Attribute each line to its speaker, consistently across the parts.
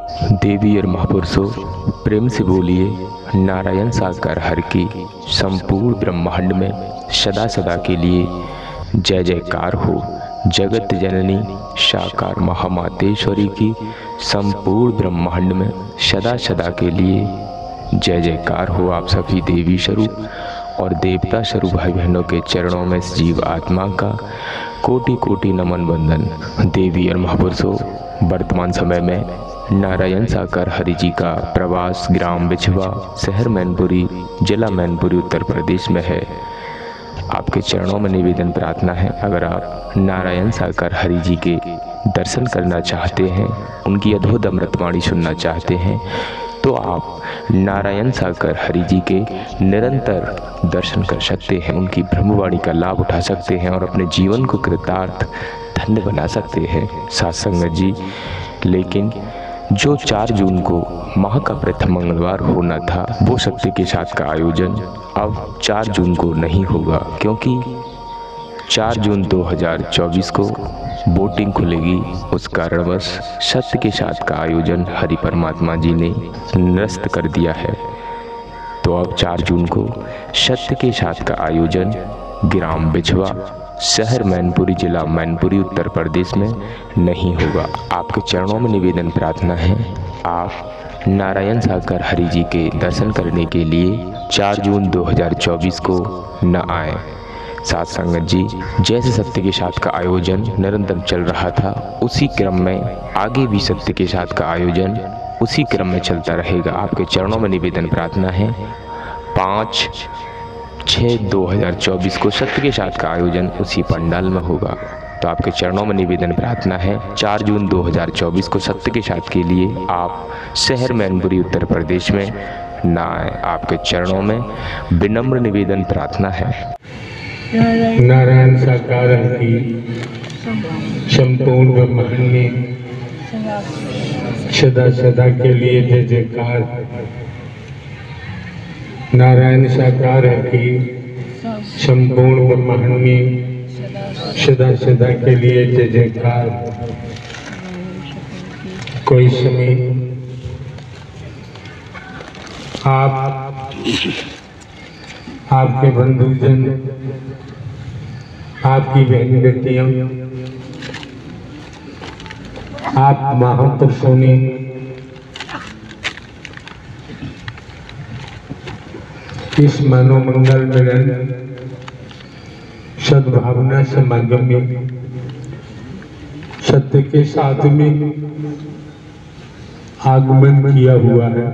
Speaker 1: देवी और महापुरुषों, प्रेम से बोलिए नारायण साकार हर की संपूर्ण ब्रह्मांड में सदा सदा के लिए जय जयकार हो। जगत जननी साकार महामातेश्वरी की संपूर्ण ब्रह्मांड में सदा सदा के लिए जय जयकार हो। आप सभी देवी स्वरूप और देवता स्वरूप भाई बहनों के चरणों में जीव आत्मा का कोटि कोटि नमन वंदन। देवी और महापुरुषों, वर्तमान समय में नारायण साकार हरि जी का प्रवास ग्राम बिछवा, शहर मैनपुरी, जिला मैनपुरी, उत्तर प्रदेश में है। आपके चरणों में निवेदन प्रार्थना है, अगर आप नारायण साकार हरि जी के दर्शन करना चाहते हैं, उनकी अद्भुत अमृतवाणी सुनना चाहते हैं, तो आप नारायण साकार हरि जी के निरंतर दर्शन कर सकते हैं, उनकी ब्रह्मवाणी का लाभ उठा सकते हैं और अपने जीवन को कृतार्थ धन्य बना सकते हैं। साथ संगत जी, लेकिन जो 4 जून को माह का प्रथम मंगलवार होना था, वो शक्ति के साथ का आयोजन अब 4 जून को नहीं होगा, क्योंकि 4 जून 2024 को वोटिंग खुलेगी। उस कारणवश सत्य के साथ का आयोजन हरि परमात्मा जी ने निरस्त कर दिया है। तो अब 4 जून को सत्य के साथ का आयोजन ग्राम बिछवा, शहर मैनपुरी, जिला मैनपुरी, उत्तर प्रदेश में नहीं होगा। आपके चरणों में निवेदन प्रार्थना है, आप नारायण साकार हरि जी के दर्शन करने के लिए 4 जून 2024 को न आए। साथ संगत जी, जैसे सत्य के साथ का आयोजन निरंतर चल रहा था, उसी क्रम में आगे भी सत्य के साथ का आयोजन उसी क्रम में चलता रहेगा। आपके चरणों में निवेदन प्रार्थना है, 5/6/2024 को सत्य के साथ का आयोजन उसी पंडाल में होगा। तो आपके चरणों में निवेदन प्रार्थना है, 4 जून 2024 को सत्य के साथ के लिए आप शहर मैनपुरी, उत्तर प्रदेश में ना आए। आपके चरणों में विनम्र निवेदन प्रार्थना है।
Speaker 2: नारायण साकार की संपूर्ण ब्रह्मांड में सदा सदा के लिए जय जयकार। नारायण साकार की संपूर्ण ब्रह्मांड में सदा सदा के लिए जय जयकार। कोई समय आपके बंधुजन, आपकी बहन बेटियां, आप महापुरुषों ने इस मनोमंगल मिलन सद्भावना समागम में सत्य के साथ में आगमन किया हुआ है।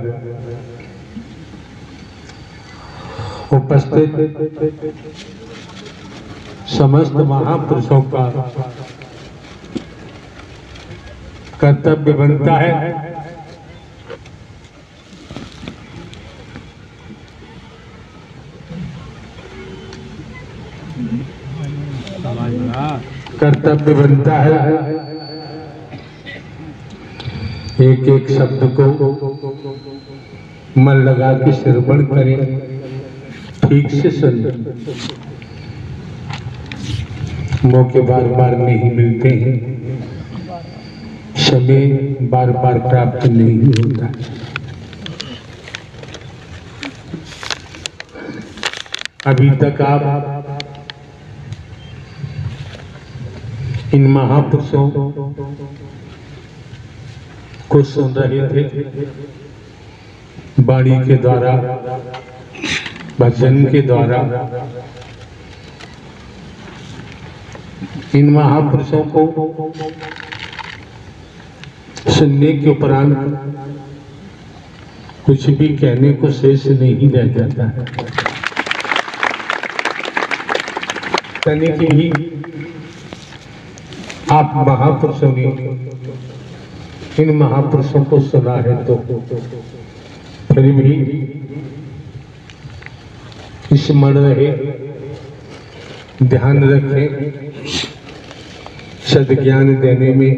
Speaker 2: उपस्थित समस्त महापुरुषों का कर्तव्य बनता है एक एक शब्द को मन लगा के श्रवण करें, ठीक से सुनें। मौके बार बार नहीं मिलते हैं, समय बार बार प्राप्त नहीं होता। अभी तक आप इन महापुरुषों को सुन रहे थे, वाणी के द्वारा, भजन के द्वारा। इन महापुरुषों को सुनने के उपरांत कुछ भी कहने को शेष नहीं रह जाता है। कहने की भी आप महापुरुषों ने इन महापुरुषों को सुना है, तो फिर भी स्मरण रहे, ध्यान रखें। सद्ज्ञान देने में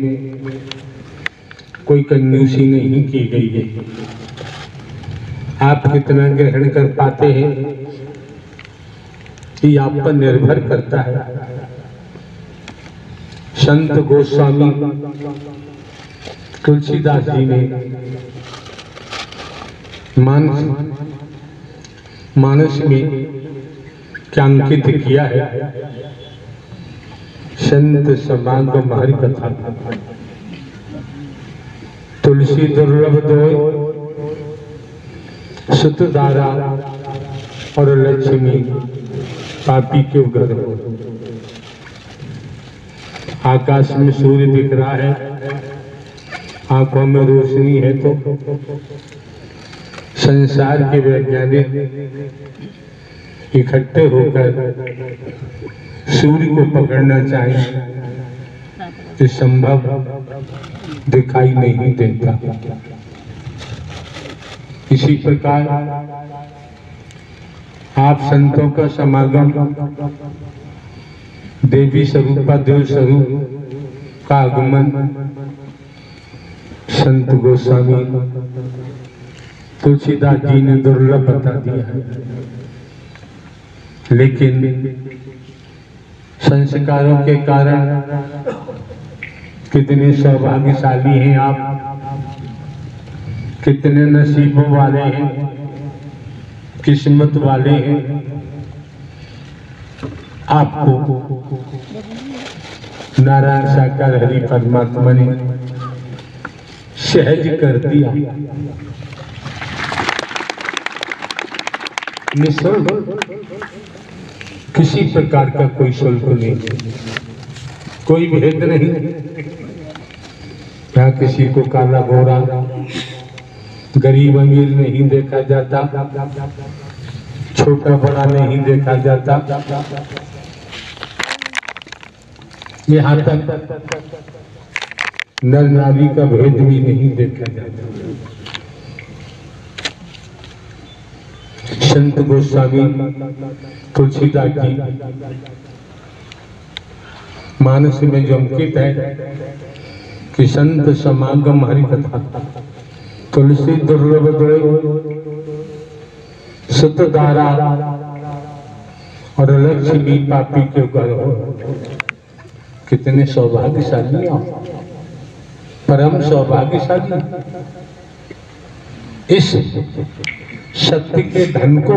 Speaker 2: कोई कंजूसी नहीं की गई है। आप कितना ग्रहण कर पाते हैं ये आप पर निर्भर करता है। संत गोस्वामी तुलसीदास जी ने मानस में क्या अंकित किया है? संत समागम हरि कथा, तुलसी दुर्लभ दोय, सुत धारा और लक्ष्मी पापी के घर हो। आकाश में सूर्य दिख रहा है, आंखों में रोशनी है, तो संसार के वैज्ञानिक इकट्ठे होकर सूर्य को पकड़ना चाहें तो संभव दिखाई नहीं देता। इसी प्रकार आप संतों का समागम, देवी स्वरूपा देव स्वरूप का आगमन संत गोस्वामी तुलसीदास जी ने दुर्लभ बता दिया है। लेकिन संस्कारों के कारण कितने सौभाग्यशाली हैं आप, कितने नसीबों वाले हैं, किस्मत वाले हैं। आपको नारायण साकार हरि परमात्मा ने सहज कर दिया। निःशुल्क, किसी प्रकार का कोई शुल्क नहीं, कोई भेद नहीं। यहाँ किसी को काला गोरा, गरीब अमीर नहीं देखा जाता, छोटा बड़ा नहीं देखा जाता। यहाँ तक नर नारी का भेद भी नहीं देखा जाता। संत गोस्वामी तुलसीदास जी मानस में जो अंकित है कि संत समागम हरि कथा, तुलसी दुर्लभ दोय, सुत धारा और लक्ष्मी पापी के घर हो। कितने सौभाग्यशाली आप, परम सौभाग्यशाली। इस सत्य के धन को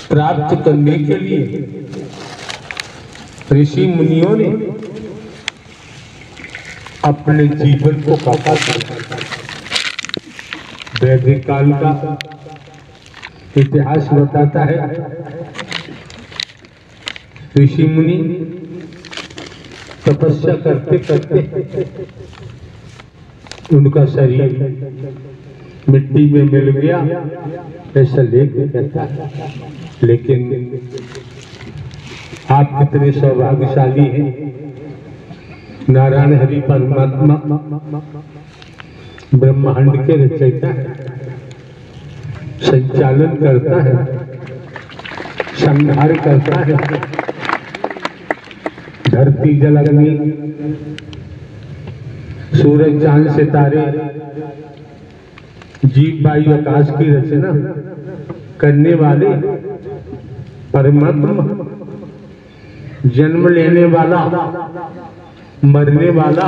Speaker 2: प्राप्त करने के लिए ऋषि मुनियों ने अपने जीवन को काटा। वैदिक काल का इतिहास बताता है, ऋषि मुनि तपस्या करते करते उनका शरीर मिट्टी में मिल गया, ऐसा लेख कहता है। लेकिन आप कितने सौभाग्यशाली हैं। नारायण हरि परमात्मा ब्रह्मांड के रचयिता है, संचालन करता है, संहार करता है। धरती जल अग्नि, सूरज चांद सितारे, जीव वायु आकाश की रचना करने वाले परमात्मा, जन्म लेने वाला, मरने वाला,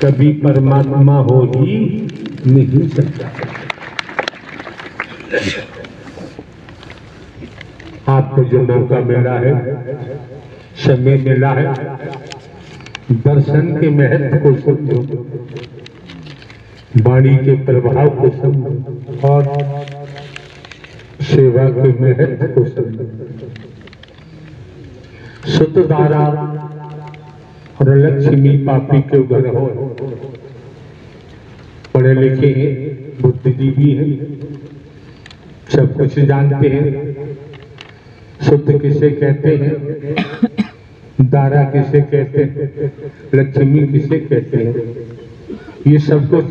Speaker 2: कभी परमात्मा हो ही नहीं सकता। आपको जो मौका मिला है, समय मिला है, दर्शन के महत्व को समझो, वाणी के प्रभाव को समझो और सेवा के महत्व को समझो। सुत धारा और लक्ष्मी पापी के घर हो। पढ़े लिखे हैं, बुद्धिजीवी हैं, सब कुछ जानते हैं। सुत किसे कहते हैं, दारा किसे कहते हैं, लक्ष्मी किसे कहते हैं, ये सब कुछ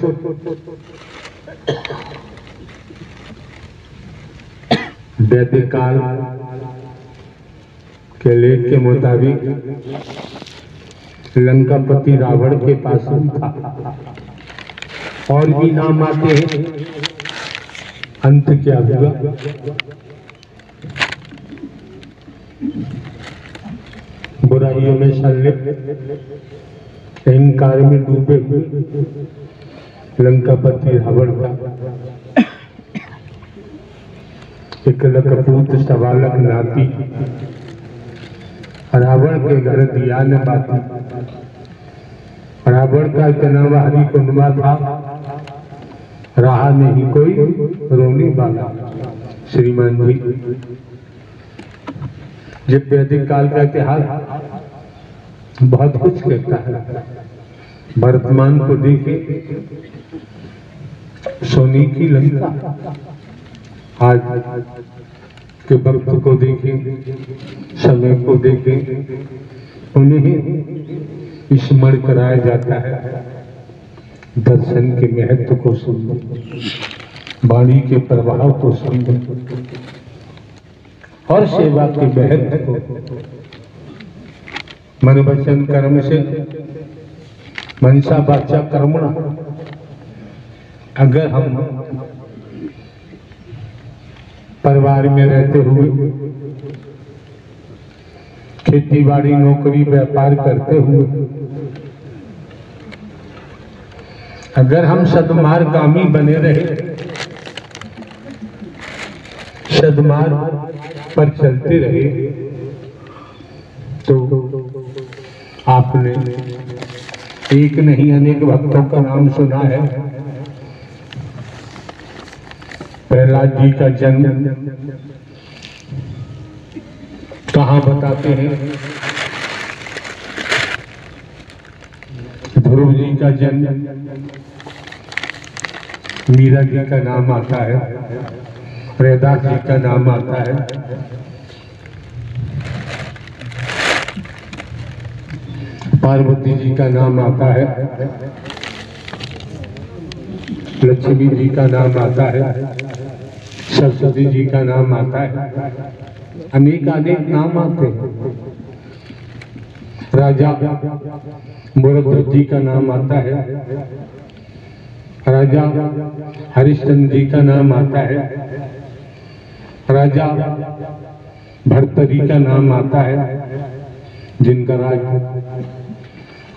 Speaker 2: वैदिक काल के लेख के मुताबिक लंकापति रावण के पास था। और भी नाम आते हैं। अंत क्या हुआ? बुराइयों में संलिप्त अहंकार में डूबे हुए लंकापति रावण का एक लकपूत सवालक नाती रावण के घर दिया न बाती। रावण का इतना भारी कुंडवा था, रहा नहीं कोई रोने वाला। श्रीमान जी, जब वैदिक काल का इतिहास बहुत कुछ कहता है। वर्तमान को देखे, सोने की लंका, आज के वक्त को देखें, समय को देखें, उन्हें स्मरण कराया जाता है। दर्शन के महत्व को सुन, वाणी के प्रभाव को सुन और सेवा के महत्व को मन वचन कर्म से मनसा वाचा कर्मणा, अगर हम परिवार में रहते हुए खेती बाड़ी नौकरी व्यापार करते हुए अगर हम सद्मार्गामी बने रहे, सद्मार्ग पर चलते रहे, तो आपने एक नहीं अनेक भक्तों का नाम सुना है। प्रहलाद जी का जन्म कहाँ बताते हैं? ध्रुव जी का जन्म मीरा जी का नाम आता है, प्रहलाद जी का नाम आता है। पार्वती जी का नाम आता है, लक्ष्मी जी का नाम आता है, सरस्वती जी का नाम आता है, अनेक अनेक नाम आते हैं। राजा मुरद्दत जी का नाम आता है, राजा हरिश्चंद्र जी का नाम आता है, राजा भर्तरी का नाम आता है, जिनका राज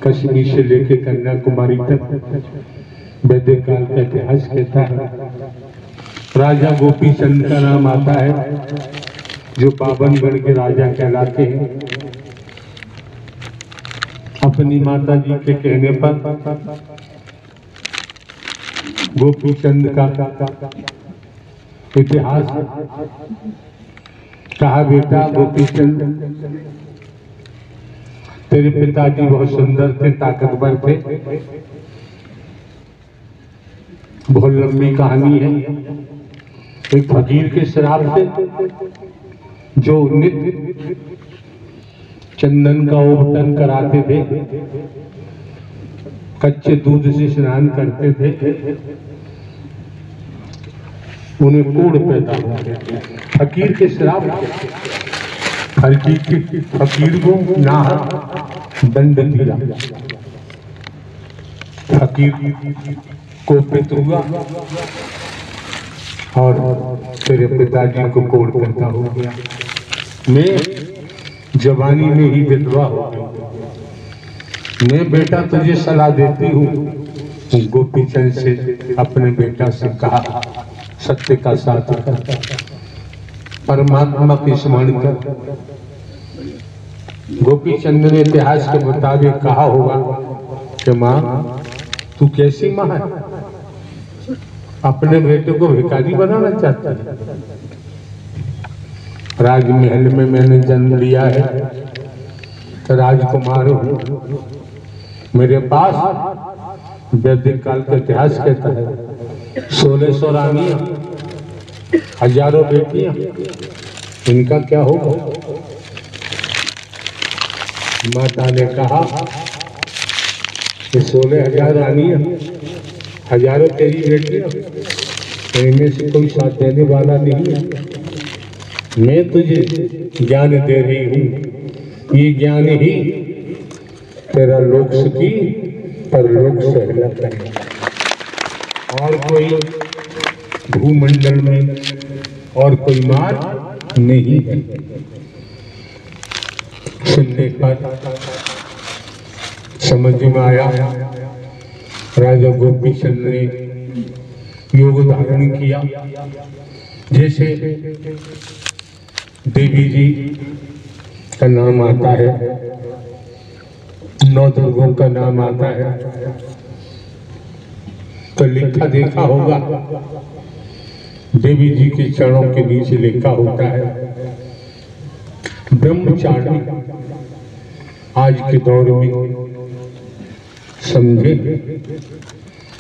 Speaker 2: कश्मीर से लेकर कन्याकुमारी तक वैदिक काल का इतिहास कहता है। राजा गोपी चंद का नाम आता है, जो पावनगढ़ के राजा कहलाते हैं। अपनी माता जी के कहने पर गोपी चंद का इतिहास कहा, बेटा गोपी चंद, तेरे पिताजी बहुत सुंदर थे, ताकतवर थे। बहुत लंबी कहानी है। एक फकीर के श्राप से, जो नित्य चंदन का ओवटन कराते थे, कच्चे दूध से स्नान करते थे, उन्हें कोढ़ पैदा हो गया। फकीर के श्राप, फकीर को नाहक दंड दिया। फकीर को पितृआ और तेरे पिताजी को कोढ़ पैदा हो गया। मैं जवानी में ही विधवा हो गई। मैं बेटा तुझे सलाह देती हूँ, गोपीचंद से अपने बेटा से कहा, सत्य का साथ कर, परमात्मा की स्मरण कर। गोपीचंद ने इतिहास के मुताबिक कहा होगा कि माँ तू कैसी माँ है, अपने बेटे को भिखारी बनाना चाहती है। राजमहल में मैंने जन्म लिया है, तो राजकुमार हूँ। मेरे पास वैदिक काल का इतिहास कहता है 1600 रानियां, हजारों बेटियां, इनका क्या होगा? माता ने कहा कि 16,000 रानियां, हजारों तेरी बेटियां, इनमें से कोई साथ देने वाला नहीं है। मैं तुझे ज्ञान दे रही हूँ, ये ज्ञान ही तेरा लोक सुखी परलोक सहला है। और कोई भूमंडल में और कोई मार्ग नहीं है। सुनने पर समझ में आया राजा गोपी चंद ने योग धारण किया। जैसे देवी जी का नाम आता है, 9 दुर्गों का नाम आता है, तो लिखा देखा होगा देवी जी के चरणों के नीचे लिखा होता है ब्रह्मचारी। आज के दौर में समझे,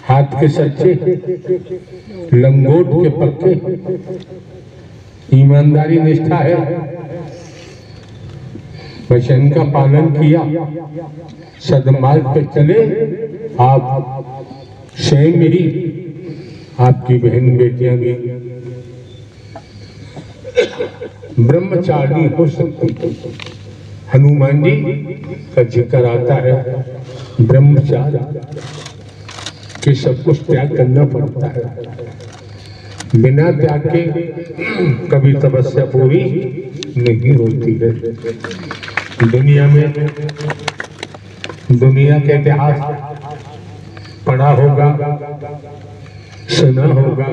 Speaker 2: हाथ के सच्चे, लंगोट के पक्के, ईमानदारी निष्ठा है, वचन का पालन किया, सदमार्ग पे चले, आप स्वयं ही, आपकी बहन बेटियां भी ब्रह्मचारी हो सकती। हनुमान जी का जिक्र आता है ब्रह्मचारी कि सब कुछ त्याग करना पड़ता है। बिना त्याग के कभी तपस्या पूरी नहीं होती है। दुनिया में, दुनिया के इतिहास पढ़ा होगा, सुना होगा,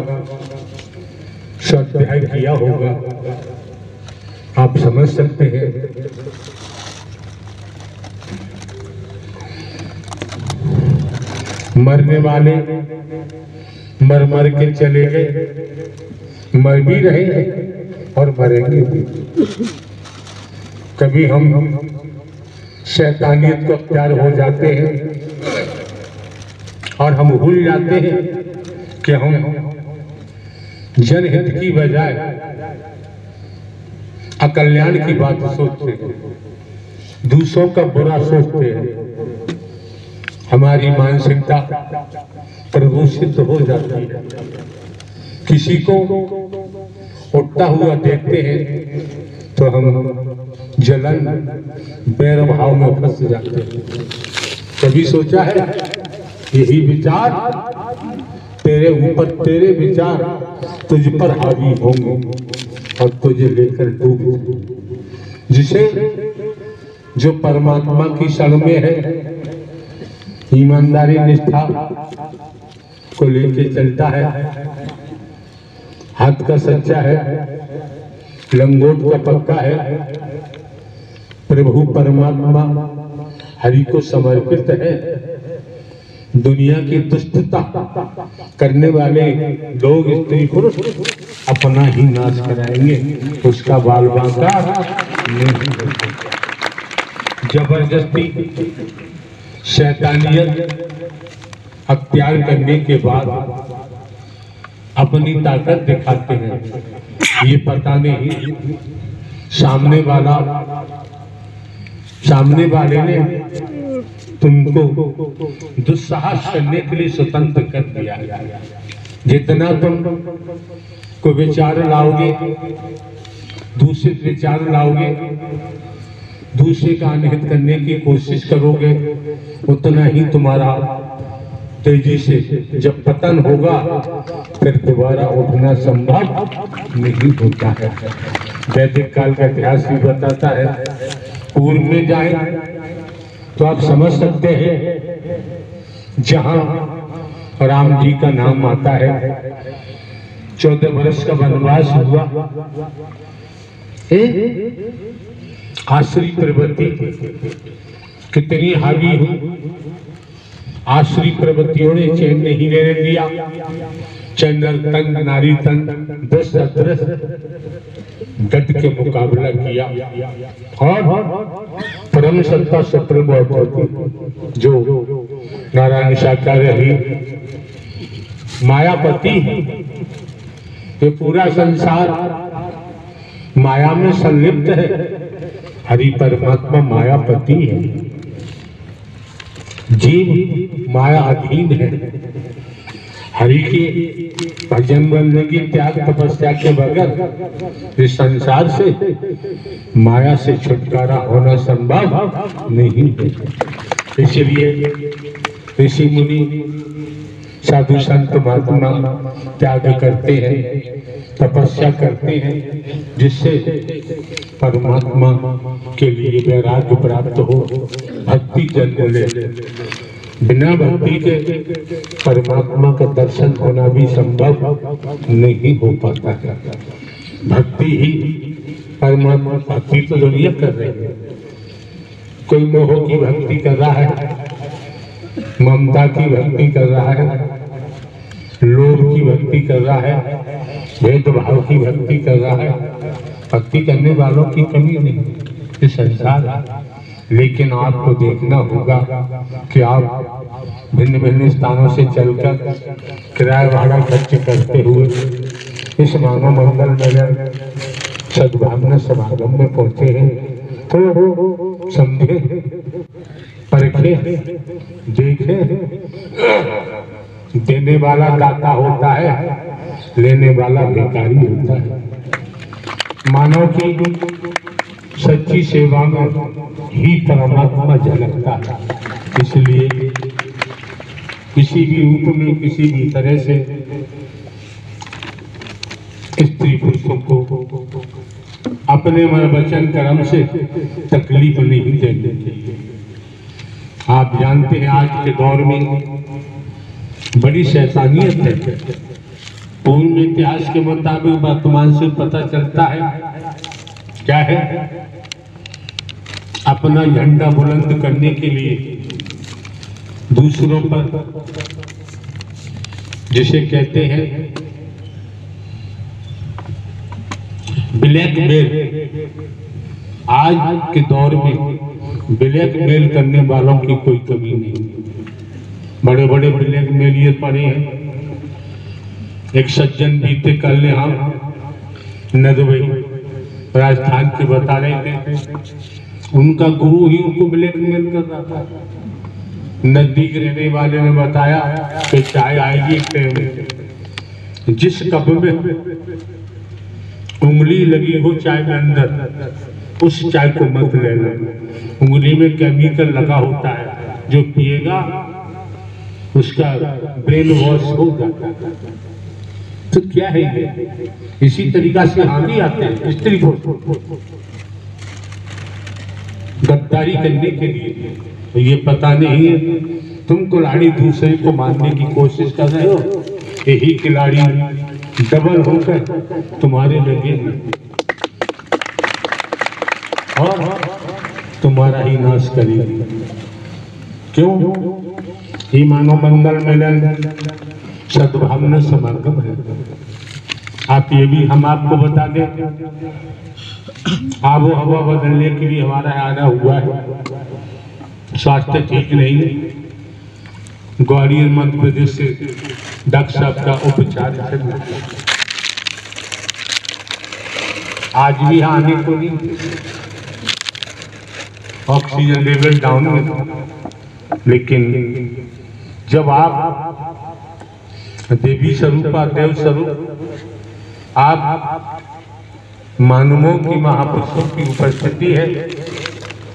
Speaker 2: स्वाध्याय किया होगा, आप समझ सकते हैं। मरने वाले मर मर के चले गए, मर भी रहे हैं और मरेंगे भी। कभी हम शैतानियत को अख्तियार हो जाते हैं और हम भूल जाते हैं कि हम जनहित की बजाय अकल्याण की बात सोचते हैं, दूसरों का बुरा सोचते हैं। हमारी मानसिकता प्रदूषित हो जाती है। किसी को उठता हुआ देखते हैं तो हम जलन, बैर भाव में फंस जाते हैं। कभी सोचा है यही विचार तेरे ऊपर, तेरे विचार तुझ पर हावी होंगे और तुझे लेकर डूबे। जिसे जो परमात्मा की शरण में है, ईमानदारी निष्ठा को लेके चलता है, हाथ का सच्चा है, लंगोट का पक्का है, प्रभु परमात्मा हरि को समर्पित है, दुनिया की दुष्टता करने वाले लोग, स्त्री पुरुष अपना ही नाश कराएंगे, उसका बाल बांका नहीं। जबरदस्ती शैतानियत अख्तियार करने के बाद अपनी ताकत दिखाते हैं। ये पता नहीं सामने वाले ने तुमको दुस्साहस करने के लिए स्वतंत्र कर दिया। जितना तुम को विचार लाओगे, दूषित विचार लाओगे, दूसरे का अनहित करने की कोशिश करोगे, उतना ही तुम्हारा तेजी से जब पतन होगा फिर दोबारा उठना संभव नहीं होता है। वैदिक काल का इतिहास भी बताता है। पूर्व में जाए तो आप समझ सकते हैं, जहां राम जी का नाम आता है, 14 वर्ष का वनवास हुआ, आश्री प्रवृत्ति कितनी हावी हुई। आश्री प्रवृत्तियों ने चैन नहीं लेने दिया। चंद्र तन, नारी तन, दस अदरस गद के मुकाबला किया और परम सत्ता सुप्रीम अथॉरिटी जो नारायण साकार रही, मायापति, ये पूरा संसार माया में संलिप्त है। हरि परमात्मा मायापति है, जीव माया अधीन है। हरि के भजन बंदगी, त्याग तपस्या के बगैर इस संसार से, माया से छुटकारा होना संभव नहीं है। इसलिए ऋषि मुनि साधु संत महात्मा त्याग करते हैं, तपस्या करते हैं, जिससे परमात्मा के लिए वैराग्य प्राप्त हो, भक्ति जन्म ले। बिना भक्ति के परमात्मा का दर्शन होना भी संभव नहीं हो पाता है। भक्ति ही परमात्मा, भक्ति तो दुनिया कर रही है। कोई मोह की भक्ति कर रहा है, ममता की भक्ति कर रहा है, लोभ की भक्ति कर रहा है, भेदभाव की भक्ति कर रहा है। भक्ति करने वालों की कमी नहीं इस संसार है, लेकिन आपको देखना होगा कि आप भिन्न भिन्न स्थानों से चलकर किराया भाड़ा खर्च करते हुए इस मानव मंगल मेले सद्भावना समागम में पहुंचे हैं, तो समझे, परखे, देखे, देने वाला दाता होता है, लेने वाला भिखारी होता है। मानव की सच्ची सेवा में ही परमात्मा झलकता है। इसलिए किसी भी रूप में, किसी भी तरह से स्त्री पुरुषों को अपने मन वचन कर्म से तकलीफ नहीं देनी चाहिए। आप जानते हैं आज के दौर में बड़ी शैतानियत है। पूर्व इतिहास के मुताबिक वर्तमान से पता चलता है क्या है, अपना झंडा बुलंद करने के लिए दूसरों पर, जिसे कहते हैं ब्लैकमेल, आज के दौर में ब्लैकमेल करने वालों की कोई कमी नहीं। बड़े बड़े ब्लैकमेलियर पड़े हैं। एक सज्जन बीते कल हम नदवई राजस्थान के बता रहे थे, उनका गुरु ही उनको ब्लैकमेल कर रहा था। नजदीक रहने वाले ने बताया कि चाय आएगी ट्रेन, जिस कप में उंगली लगी हो चाय के अंदर, उस चाय को मत लेना। उंगली में केमिकल लगा होता है, जो पिएगा उसका ब्रेन वॉश हो जाता है। तो क्या है ये? इसी तरीका से आगे आते हैं स्त्री को गद्दारी करने के लिए। तो ये पता नहीं है, तुम कुल्हाड़ी दूसरे को मारने की कोशिश कर रहे हो, यही खिलाड़ी डबल होकर तुम्हारे लगेंगे और तुम्हारा ही नाश करेगी। क्यों? ये मानव मंगल मिलन सद्भावना समागम है। आप ये भी हम आपको बता दें, आबो हवा बदलने के लिए हमारा आना हुआ है। स्वास्थ्य ठीक नहीं है। ग्वालियर मध्य प्रदेश से डॉक्टर साहब का उपचार चल रहा है। आज भी आने को नहीं, ऑक्सीजन लेवल डाउन में था। लेकिन जब आप देवी स्वरूप, देव स्वरूप, आप मानवों की, महापुरुषों की उपस्थिति है,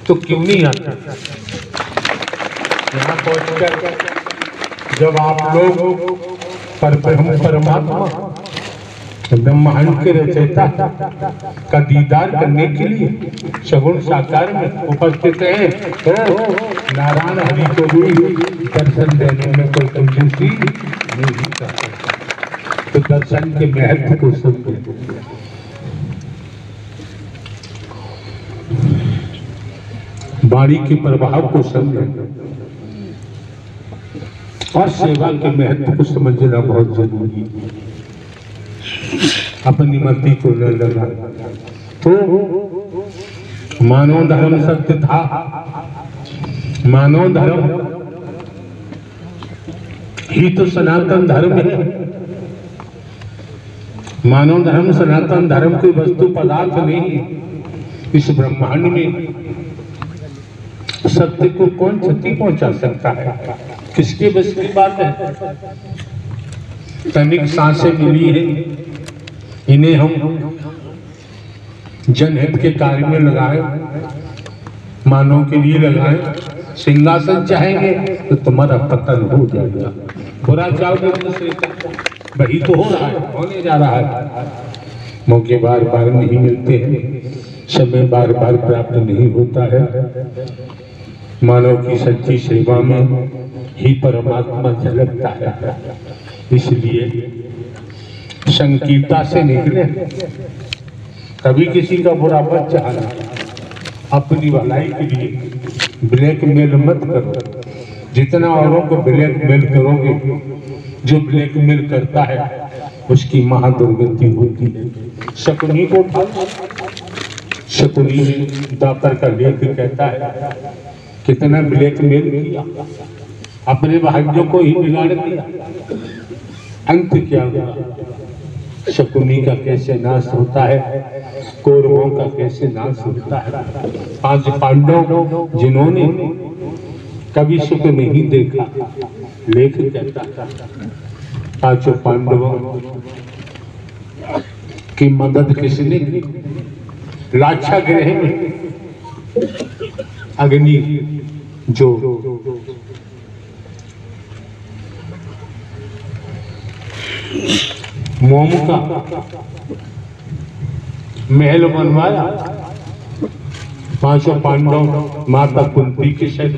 Speaker 2: तो क्यों नहीं आते? यहाँ पहुंचकर जब आप लोग परमात्मा ब्रह्मांड के रचयिता का दीदार करने के लिए सगुण साकार में उपस्थित हैं, तो नारायण हरि को भी दर्शन देने में कोई कंजूसी नहीं करता। तो दर्शन के महत्व को समझे। वाणी के प्रभाव को समझे और सेवा के महत्व को समझना बहुत जरूरी है। अपनी मति को न लगा तो मानव धर्म सत्य था। मानव धर्म ही तो सनातन धर्म है। मानव धर्म सनातन धर्म कोई वस्तु पदार्थ नहीं है। इस ब्रह्मांड में सत्य को कौन क्षति पहुंचा सकता है? किसके बस की बात है? तनिक सांसें मिली है, इन्हें हम जनहित के कार्य में लगाए, मानव के लिए लगाए, सिंहासन चाहेंगे तो तुम्हारा पतन हो जाएगा। बुरा चाहोगे दूसरे का, वही तो हो रहा है, होने जा रहा है। मौके बार बार नहीं मिलते हैं, समय बार बार प्राप्त नहीं होता है। मानव की सच्ची सेवा में ही परमात्मा झलकता है। इसलिए संकीर्ता से निकले, कभी किसी का बुरा मत चाहना, अपनी भलाई के लिए ब्लैकमेल मत करो। जितना औरों को ब्लैकमेल करोगे, जो ब्लैकमेल करता है उसकी महादुर्गति होती है। शकुनी को उठाओ, शकुनी दापर का लेख कहता है कितना ब्लैकमेल किया, अपने भाग्यों को ही बिगाड़ दिया। अंत क्या हुआ? शकुनी का कैसे नाश होता है, कौरवों का कैसे नाश होता है। 5 पांडव जिन्होंने कभी सुख नहीं देखा, लेख कहता था 5 पांडवों की मदद किसने की? लाक्षागृह में अग्नि जो मोम का महल बनवाया, 5 पांडव माता कुंती के साथ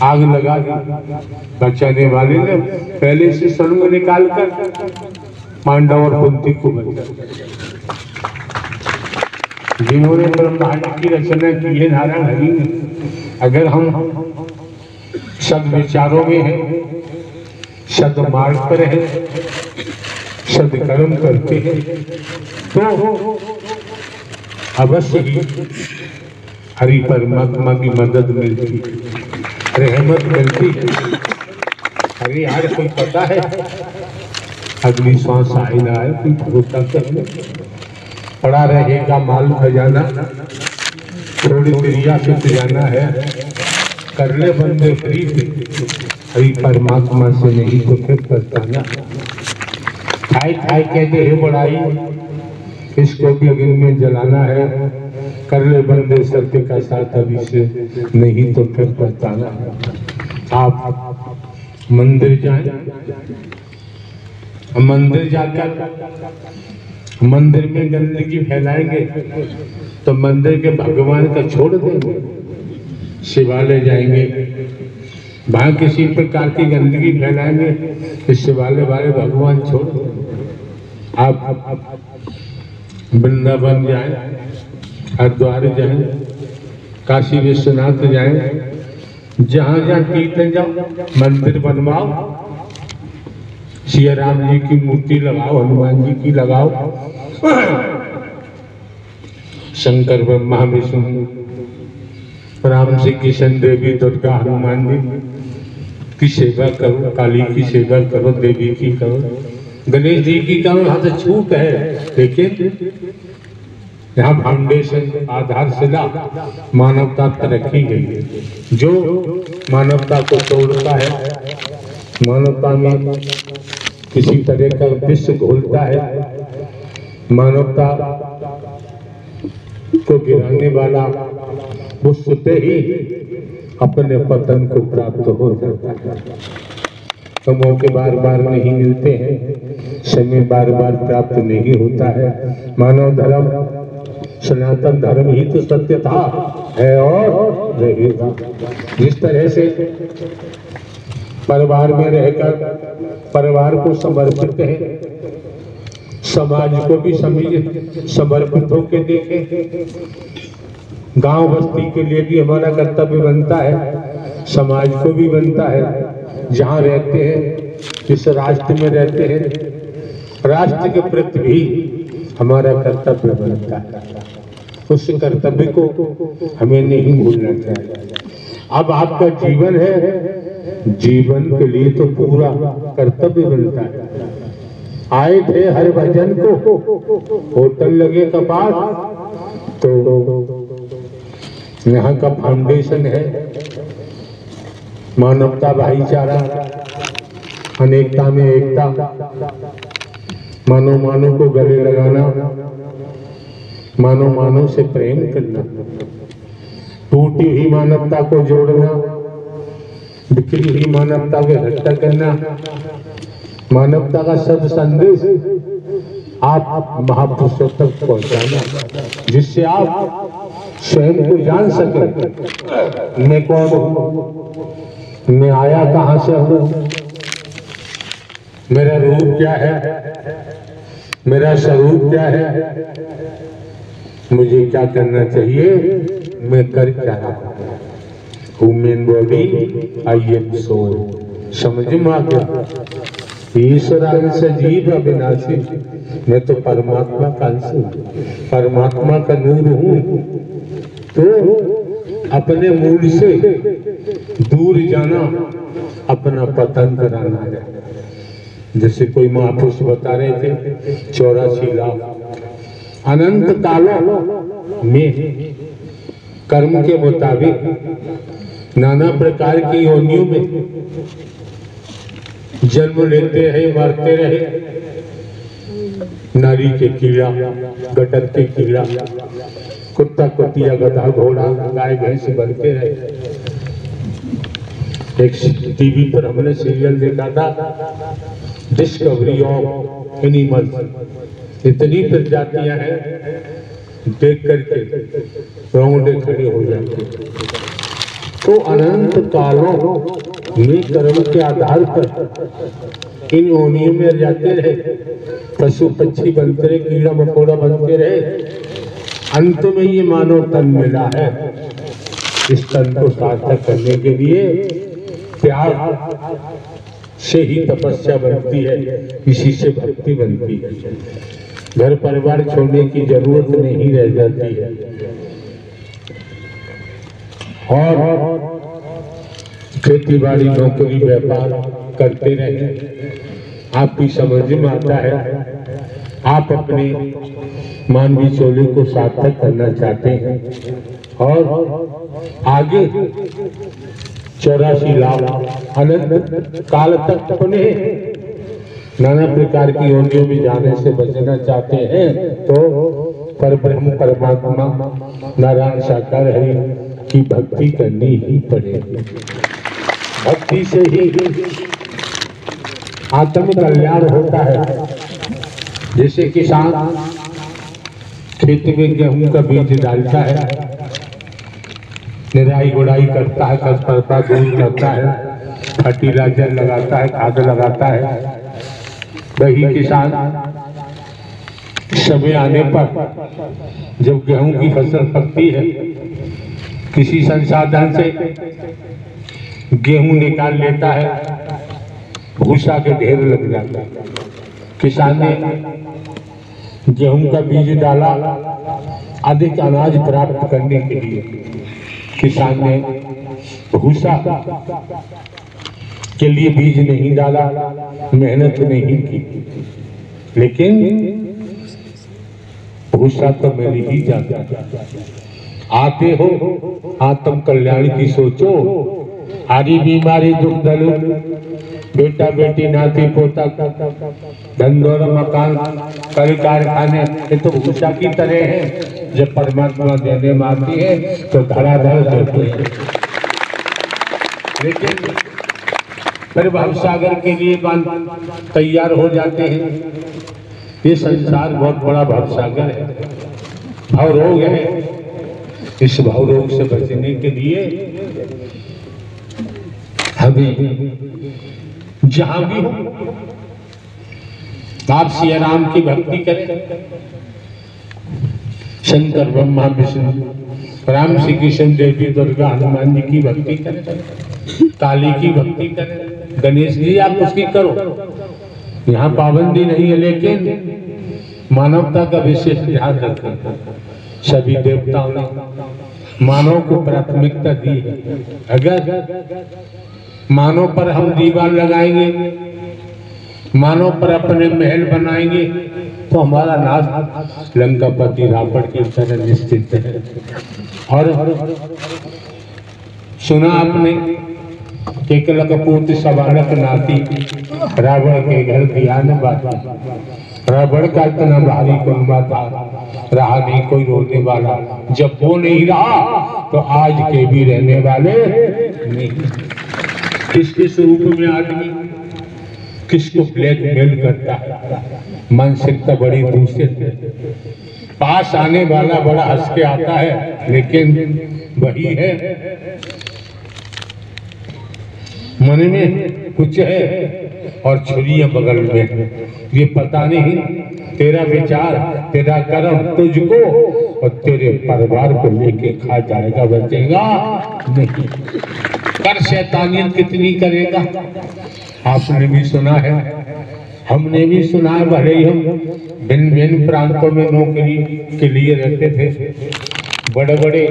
Speaker 2: आग लगा दी। बचाने वाले ने पहले से सुरंग निकालकर पांडव और कुंती को बचाया। जिन्होंने ब्रह्मांड की रचना की है नारायण हरि ने, अगर हम सद्विचारों में हैं, सद्मार्ग पर हैं, सद्कर्म करते हैं, तो अवश्य ही हरि परमात्मा की मदद मिलती, रहमत मिलती। अरे यार कोई पता है अगली सांस आए ना आए, कोई भरोसा करने पड़ा रहेगा माल खजाना, थोड़ी क्रिया से जाना है, कर ले बंदे प्रीत, हरि परमात्मा से नहीं तो फिर पछताना। खाए खाए कहते हैं बड़ाई, इसको भी अग्नि में जलाना है, कर ले बंदे सत्य का साथ अभी से, नहीं तो फिर पछताना। आप मंदिर जाएं, मंदिर जाकर मंदिर में गंदगी फैलाएंगे तो मंदिर के भगवान का छोड़ देंगे। शिवालय जाएंगे, वहां किसी प्रकार की गंदगी फैलाएंगे तो शिवालय वाले भगवान छोड़ देंगे। आप वृंदावन जाएं, हरिद्वार जाएं, काशी विश्वनाथ जाएं, जहां जहां तीर्थ जाओ मंदिर बनवाओ, सिया राम जी की मूर्ति लगाओ, हनुमान जी की लगाओ, शंकर ब्रह्मा विष्णु राम जी किशन देवी दुर्गा हनुमान जी की सेवा करो, काली की सेवा करो, देवी की करो, गणेश जी की करो। यहाँ तो छूट है, लेकिन यहाँ फाउंडेशन आधारशिला मानवता पर रखी गई है। जो मानवता को तोड़ता है, मानवता में किसी तरह का विष घोलता है, मानवता को गिराने वाला वो स्वतः ही अपने पतन को प्राप्त हो जाता है। तो मौके बार बार नहीं मिलते हैं, समय बार बार प्राप्त नहीं होता है। मानव धर्म सनातन धर्म ही तो सत्य था, है और रहेगा। जिस तरह से परिवार में रहकर परिवार को समर्पित है, समाज को भी समर्पित होकर देखें। गांव बस्ती के लिए भी हमारा कर्तव्य बनता है, समाज को भी बनता है। जहाँ रहते हैं, जिस राष्ट्र में रहते हैं, राष्ट्र के प्रति भी हमारा कर्तव्य बनता है। उस कर्तव्य को हमें नहीं भूलना चाहिए। अब आपका जीवन है, जीवन के लिए तो पूरा कर्तव्य बनता है। आए थे हर भजन को, होटल लगे कपाट, तो यहाँ का फाउंडेशन है मानवता, भाईचारा, अनेकता में एकता, मानो मानो को गले लगाना, मानो मानो से प्रेम करना। टूटी हुई मानवता को जोड़ना, बिखरी हुई मानवता को इकट्ठा करना, मानवता का सब संदेश आप महापुरुषों तक पहुंचाना, जिससे आप स्वयं को जान सके मैं कौन हूं, मैं आया कहां से हूं, मेरा रूप क्या है, मेरा स्वरूप क्या है, मुझे क्या करना चाहिए, मैं कर क्या रहा हूं। Human body I am soul, समझ में आ गया। ईश्वर अंश जीव अविनाशी, मैं तो परमात्मा का अंश हूं, परमात्मा का नूर हूं। तो अपने मूल से दूर जाना अपना पतन कराना है। जैसे कोई महापुरुष बता रहे थे 84 लाख अनंत कालों में कर्म के मुताबिक नाना प्रकार की योनियों में जन्म लेते रहे, मरते रहे, नारी के कीड़ा, गटर के कीड़ा, कुत्ता कुतिया, गधा घोड़ा, गाय भैंस बनते रहे। एक टीवी पर हमने सीरियल देखा था, डिस्कवरी ऑफ एनिमल्स। इतनी प्रजातियां हैं, देख करके रोंगटे खड़े हो जाते। तो अनंत कालों में कर्म के आधार पर इन योनियों में जाते रहे, पशु पक्षी बनते रहे, कीड़ा मकोड़ा बनते रहे। अंत में ये मानव तन मिला है। इस तन को सार्थक करने के लिए त्याग से ही तपस्या बनती है, इसी से भक्ति बनती है। घर परिवार छोड़ने की जरूरत नहीं रह जाती है। और खेती बाड़ी नौकरी व्यापार करते रहे, आपकी समझ में आता है आप अपने मानवीय चोले को सार्थक करना चाहते हैं और आगे 84 लाख अनंत काल तक अपने नाना प्रकार की योनियों में जाने से बचना चाहते हैं, तो परब्रह्म परमात्मा नारायण साकार हरि की भक्ति करनी ही पड़ेगी। भक्ति से ही आत्म कल्याण होता है। जैसे किसान खेत में गेहूं का बीज डालता है, निराई गुड़ाई करता है, कसपरता दूर करता है, फर्टिलाइजर लगाता है, खाद लगाता है। वही किसान समय आने पर जब गेहूं की फसल पकती है, किसी संसाधन से गेहूं निकाल लेता है, भूसा के ढेर लग जाता है। किसान ने गेहूं का बीज डाला अधिक अनाज प्राप्त करने के लिए, किसान ने भूसा के लिए बीज नहीं डाला, मेहनत नहीं की, लेकिन भूसा तो मिल ही जाता। आते हो आत्म कल्याण की सोचो, हारी बीमारी दुख दलु, बेटा बेटी नाती पोता, धंधोर मकान कल कारखाने, ये तो भूसा की तरह है। जब परमात्मा देने में आती है तो धड़ाधड़ होते हैं, लेकिन फिर भवसागर के लिए तैयार हो जाते हैं। ये संसार बहुत बड़ा भवसागर है, भवरोग है। इस भवरोग से बचने के लिए हमें जहां भी हो आप सिया राम की भक्ति करें, शंकर ब्रह्मा विष्णु राम श्री कृष्ण देवी दुर्गा हनुमान जी की भक्ति करें, काली की भक्ति करें, गणेश जी आप उसकी करो, यहाँ पाबंदी नहीं है, लेकिन मानवता का विशेष ध्यान रखें। सभी देवताओं ने मानव को प्राथमिकता दी है। अगर मानव पर हम दीवार लगाएंगे, मानव पर अपने महल बनाएंगे, तो हमारा नाश लंकापति रावण की तरह निश्चित है। और सुना आपने केकल कपूत सवालक नाती, रावण के घर दिया न बाती। रबड़ का इतना भारी कुनबा था, रहा नहीं कोई रोने वाला। जब वो नहीं रहा तो आज के भी रहने वाले नहीं। किस किस रूप में आदमी किसको ब्लैकमेल करता है, मानसिकता बड़ी दूषित है। पास आने वाला बड़ा हंस के आता है, लेकिन वही है मन में कुछ है और छुरियां बगल में। ये पता नहीं तेरा विचार, तेरा कर्म तुझको और तेरे परिवार को लेके खा जाएगा, बचेगा नहीं। कर शैतानियत कितनी करेगा, आपने भी सुना है, हमने भी सुना है। भले ही हम भिन्न भिन्न प्रांतों में नौकरी के लिए रहते थे, बड़े बड़े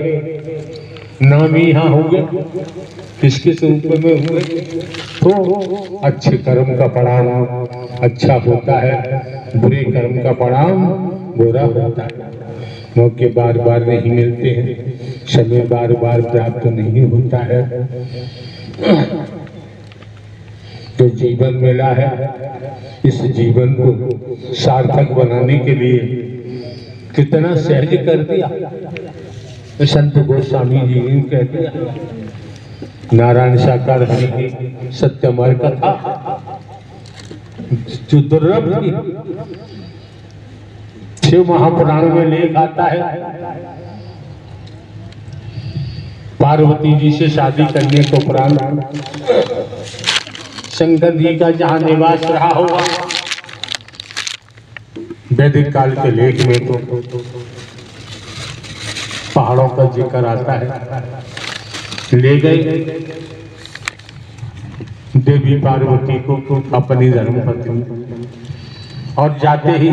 Speaker 2: नाम यहाँ हुए, किस किस रूप में हुए। तो अच्छे कर्म का परिणाम अच्छा होता है, बुरे कर्म का परिणाम बुरा होता है। मौके बार बार नहीं मिलते हैं, समय बार बार प्राप्त नहीं होता है। तो जीवन मिला है, इस जीवन को सार्थक बनाने के लिए कितना सहज कर दिया। संत गोस्वामी जी ने कह दिया, नारायण साकार हरि की सत्यमर कथा जो दुर्लभ थी, शिव महापुराण में लेख आता है। पार्वती जी से शादी करने को उपरांत शंकर जी का जहां निवास रहा होगा, वैदिक काल के लेख में तो पहाड़ों का जिक्र आता है। ले गए देवी पार्वती को अपनी धर्मपत्नी, और जाते ही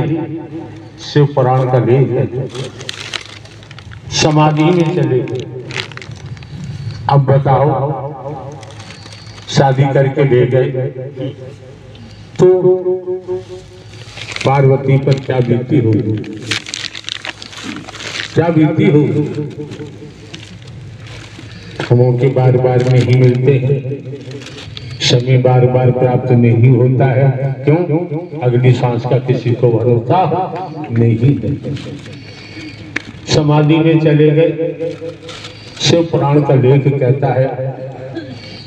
Speaker 2: शिव पुराण का लेख है, समाधि में चले गए। अब बताओ, शादी करके ले गए तो पार्वती पर क्या बीती होगी, क्या बीती होगी। हमों के बार बार नहीं मिलते हैं, समय बार बार प्राप्त नहीं होता है। क्यों? अगली सांस का किसी को भरोसा नहीं है। समाधि में चले गए। शिव पुराण का लेख कहता है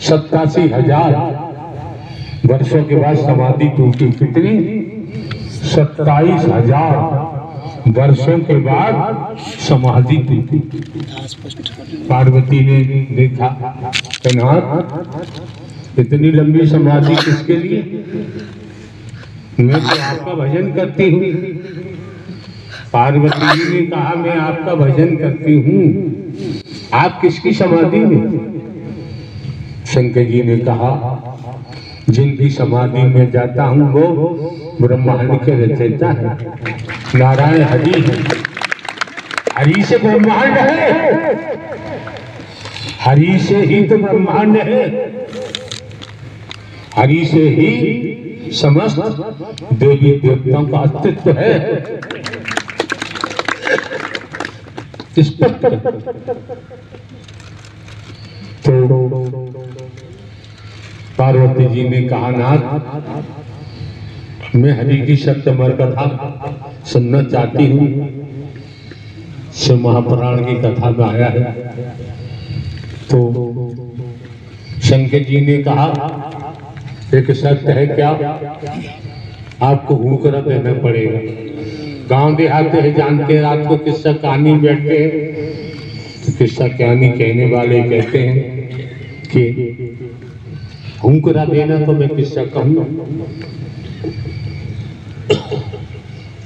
Speaker 2: 87,000 वर्षों के बाद समाधि टूटी। कितनी? 27,000 वर्षों के बाद समाधि टूटी। पार्वती ने देखा, कन्हैया इतनी लंबी समाधि किसके लिए? मैं तो आपका भजन करती हूँ। पार्वती जी ने कहा, मैं आपका भजन करती हूँ, आप किसकी समाधि में? शंकर जी ने कहा, जिनकी समाधि में जाता हूँ वो ब्रह्मांड के रचयिता है, नारायण हरि है। हरि से ब्रह्मांड है, हरि से ही तो ब्रह्मांड है, हरि से ही समस्त देवी देवताओं का अस्तित्व है। स्पष्ट। तो पार्वती जी ने कहा, नाथ मैं हरि की सत्यमर कथा सुनना चाहती हूँ। शिव महापुराण की कथा में आया है। तो शंकर जी ने कहा, एक सत्य है क्या, आपको हुकरा देना पड़ेगा। गांव देहात है, जानते हैं, रात को किस्सा कहानी बैठते हैं तो किस्सा कहानी कहने वाले कहते हैं कि हुकरा देना तो मैं किस्सा कहूँ।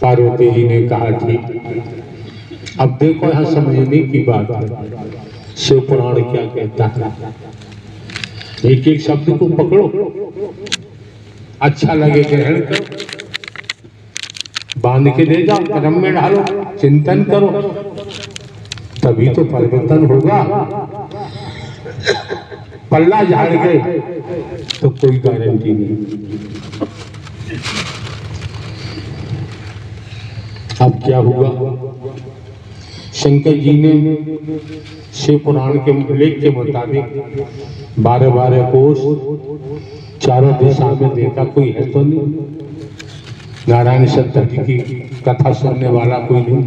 Speaker 2: पार्वती जी ने कहा, ठीक। अब देखो यहाँ समझने की बात है, शिव पुराण क्या कहता है। एक एक शब्द को पकड़ो, अच्छा लगे ग्रहण करो, बांध के ले जाओ, कर्म में डालो, चिंतन करो, तभी तो परिवर्तन होगा। पल्ला झाड़ गए तो कोई गारंटी नहीं। अब क्या हुआ? शंकर जी ने शिव पुराण के लेख के मुताबिक 12-12 कोष चारों दिशा में देखा, कोई है तो नहीं। नारायण सत्य की कथा सुनने वाला कोई नहीं।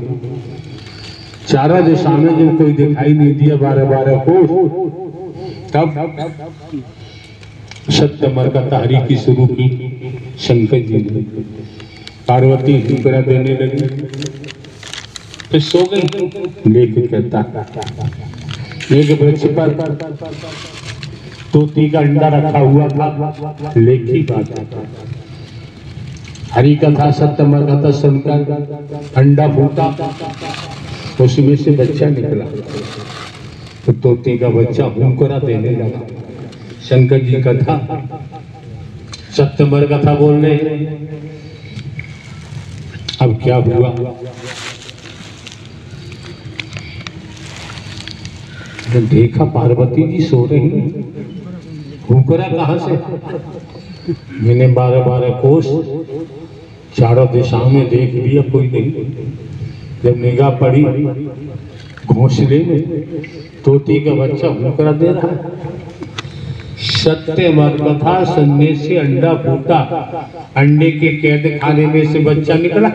Speaker 2: चारों दिशा में जब कोई दिखाई नहीं दिया 12-12 कोस, तब सत्य मरकता हरि की शुरू की शंकर जी ने। पार्वती हुक्रा देने लगी, फिर सो गई। लेख कहता एक वृक्ष पर तोती का अंडा रखा हुआ था। लेख की बात है, हरि कथा सत्य मरकता सुनकर अंडा फूटा, उसमें से बच्चा निकला। तो तोती का बच्चा हुक्रा देने लगा। शंकर जी कथा सत्य मरकथा बोलने। अब क्या हुआ, तो देखा पार्वती जी सो रही, हुक्रा कहां से? मैंने 12-12 कोस चारों दिशाओं में देख लिया, कोई नहीं। जब निगाह पड़ी घोंसले में, तोती का बच्चा हुक्रा दे रहा है। सत्य मरकथा सुनने से अंडा फूटा, अंडे के कैद खाने में से बच्चा निकला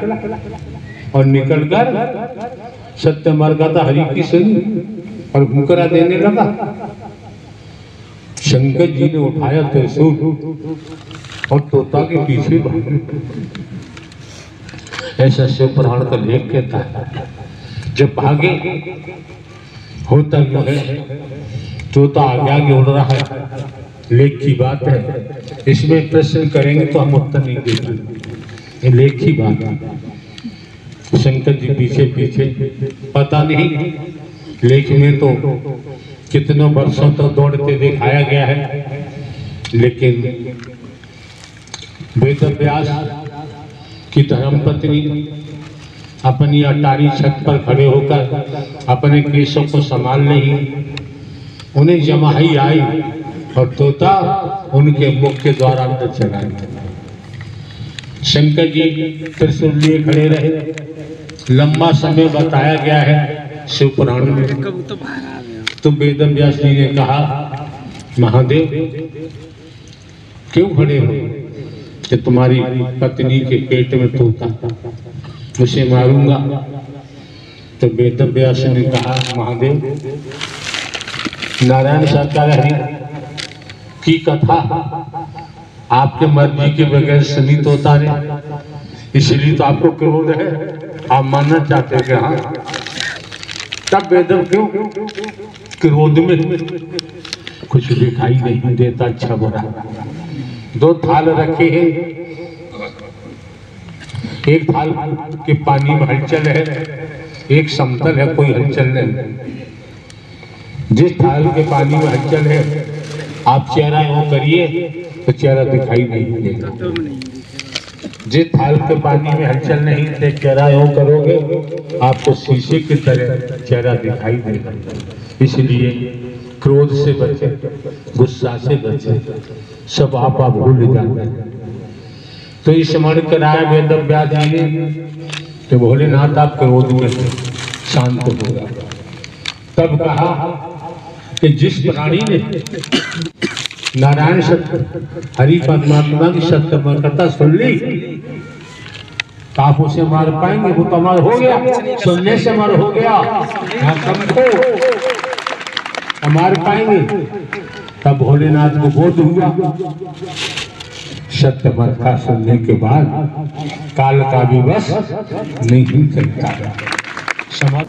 Speaker 2: और निकलकर सत्य मरकथा हरि की सुनी और हुक्रा देने लगा। शंकर जी ने उठाया त्रिशूल और तोता के पीछे भागे। ऐसा शिव पुराण का लेख कहता है, जब भागे होता क्यों है, तोता आगे आगे उड़ रहा है। लेख की बात है, इसमें प्रश्न करेंगे तो हम उत्तर नहीं देंगे। ये लेख की बात है। शंकर जी पीछे पीछे, पता नहीं लेख में तो कितनों वर्षों तक दौड़ते दिखाया गया है, लेकिन वेद व्यास की धर्मपत्नी अपनी अटारी छत पर खड़े होकर अपने केशों को संभाल रही। उन्हें जमाई आई और तोता उनके मुख के द्वारा अंदर चला गया। शंकर जी त्रिशूल लिए खड़े रहे। लंबा समय बताया गया है शिव पुराण में। तो वेद व्यास जी ने कहा, महादेव क्यों खड़े हो कि तुम्हारी पत्नी के पेट में तोता, उसे मारूंगा। तो वेद व्यास ने कहा, महादेव नारायण सरकार हरि की कथा आपके मर्जी के बगैर सुनी तोता ने, इसलिए तो आपको क्रोध है, आप मानना चाहते हैं कि हाँ। तब वेदम क्यों क्रोध में कुछ दिखाई नहीं देता, अच्छा बुरा। 2 थाल रखे हैं, एक थाल के पानी में हलचल है, एक समतल है, कोई हलचल नहीं। जिस थाल के पानी में हलचल है, आप चेहरा यूं करिए तो चेहरा दिखाई नहीं देगा। जिस थाल के पानी में हलचल नहीं थे, चेहरा यूं करोगे आपको शीशे की तरह चेहरा दिखाई देगा। इसलिए क्रोध से बचे, गुस्सा से बचे, सब आप भूल जाते हैं। तो इस स्मरण कराया वेद व्यास जी ने कि भोलेनाथ आप क्रोध में शांत होगा। तब कहा कि जिस प्राणी ने नारायण सत्य हरि परमात्मा की सत्य कथा सुन ली, तो आप उसे मार पाएंगे? वो तो अमर हो गया, सुनने से अमर हो गया। मार पाएंगे? तब भोलेनाथ को बोध हुआ। सत्य कथा सुनने के बाद काल का भी बस नहीं चलता। समझ